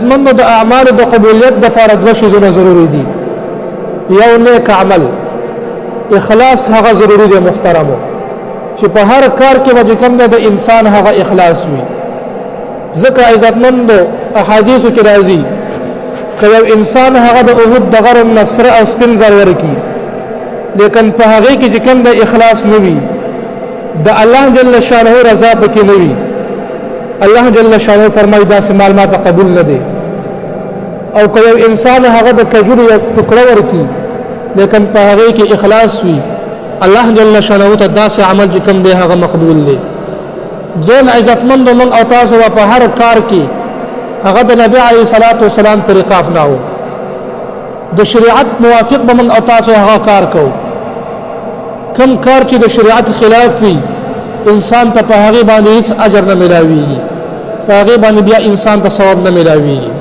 عزتمندو د اعمال د قبولیت د فرض وشي ضروري دي. یو نیک عمل اخلاص هغه ضروري دی محترمو چې په هر کار کې وجه کوم د انسان هغه اخلاص وي. ځکه عزتمندو احادیثو کې راځي که یو انسان هغه د احد د غر نصر او سپین زر ورکی لیکن په هغه کې چې کوم د اخلاص نه وي د الله جل شانه رضا پکې نه وي الله جل شانه فرمایي دا مال ما ته قبول نه دی. او که یو انسان هغه د کجوري یو ټوکړه ورکی لیکن په هغه کې اخلاص وي الله جل شانه ته داسې عمل چې کوم دی هغه مقبول دی. ځان عزتمند من او تاسو په هر کار کې هغه د نبی علیه الصلاۃ والسلام طریقه اپناو د شریعت موافق به من او تاسو هغه کار کو. کم کار چې د شریعت خلاف وي انسان ته په هغه باندې هیڅ اجر نه ملاويږي په هغه باندې بیا انسان ته ثواب نه ملاويږي.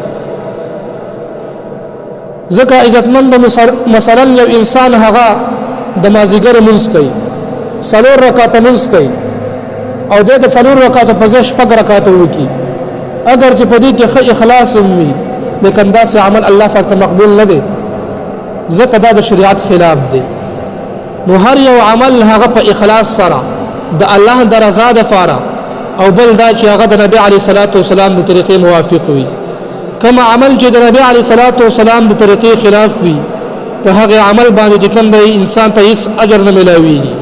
ځکه عزتمند مثلا یو انسان هغه د مازیګر منځ کوي 4 رکعات منځ کوي او د 4 رکعات په ځای 6 رکعات وکي اگر چې په دې کې ښه اخلاص وي لیکن دا سه عمل الله فقط مقبول نه دی ځکه دا د شریعت خلاف دی. نو هر یو عمل هغه په اخلاص سره د الله د رضا د فاره او بل دا چې هغه د نبی علی صلوات و سلام د طریقې موافق وي. کما عمل چې د نبی علی صلوات و سلام د طریقې خلاف وي په هغه عمل باندې چې کوم دی انسان ته هیڅ اجر نه ملاويږي.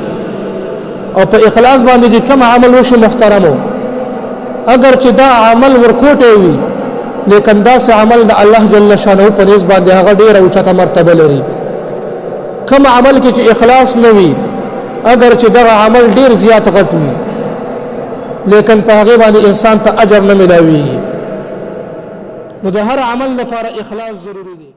او په اخلاص باندې چې کوم عمل وشي محترمو اگر چې دا عمل ورکوټه وي لیکن دا سه عمل د الله جل شانه په نسبت باندې هغه ډیره اوچته مرتبه لري. کوم عمل کې چې اخلاص نه وي اگر چې دا عمل ډیر زیات غټ وي لیکن په هغه باندې انسان ته اجر نه ملاوي. نو د هر عمل لپاره اخلاص ضروری دی.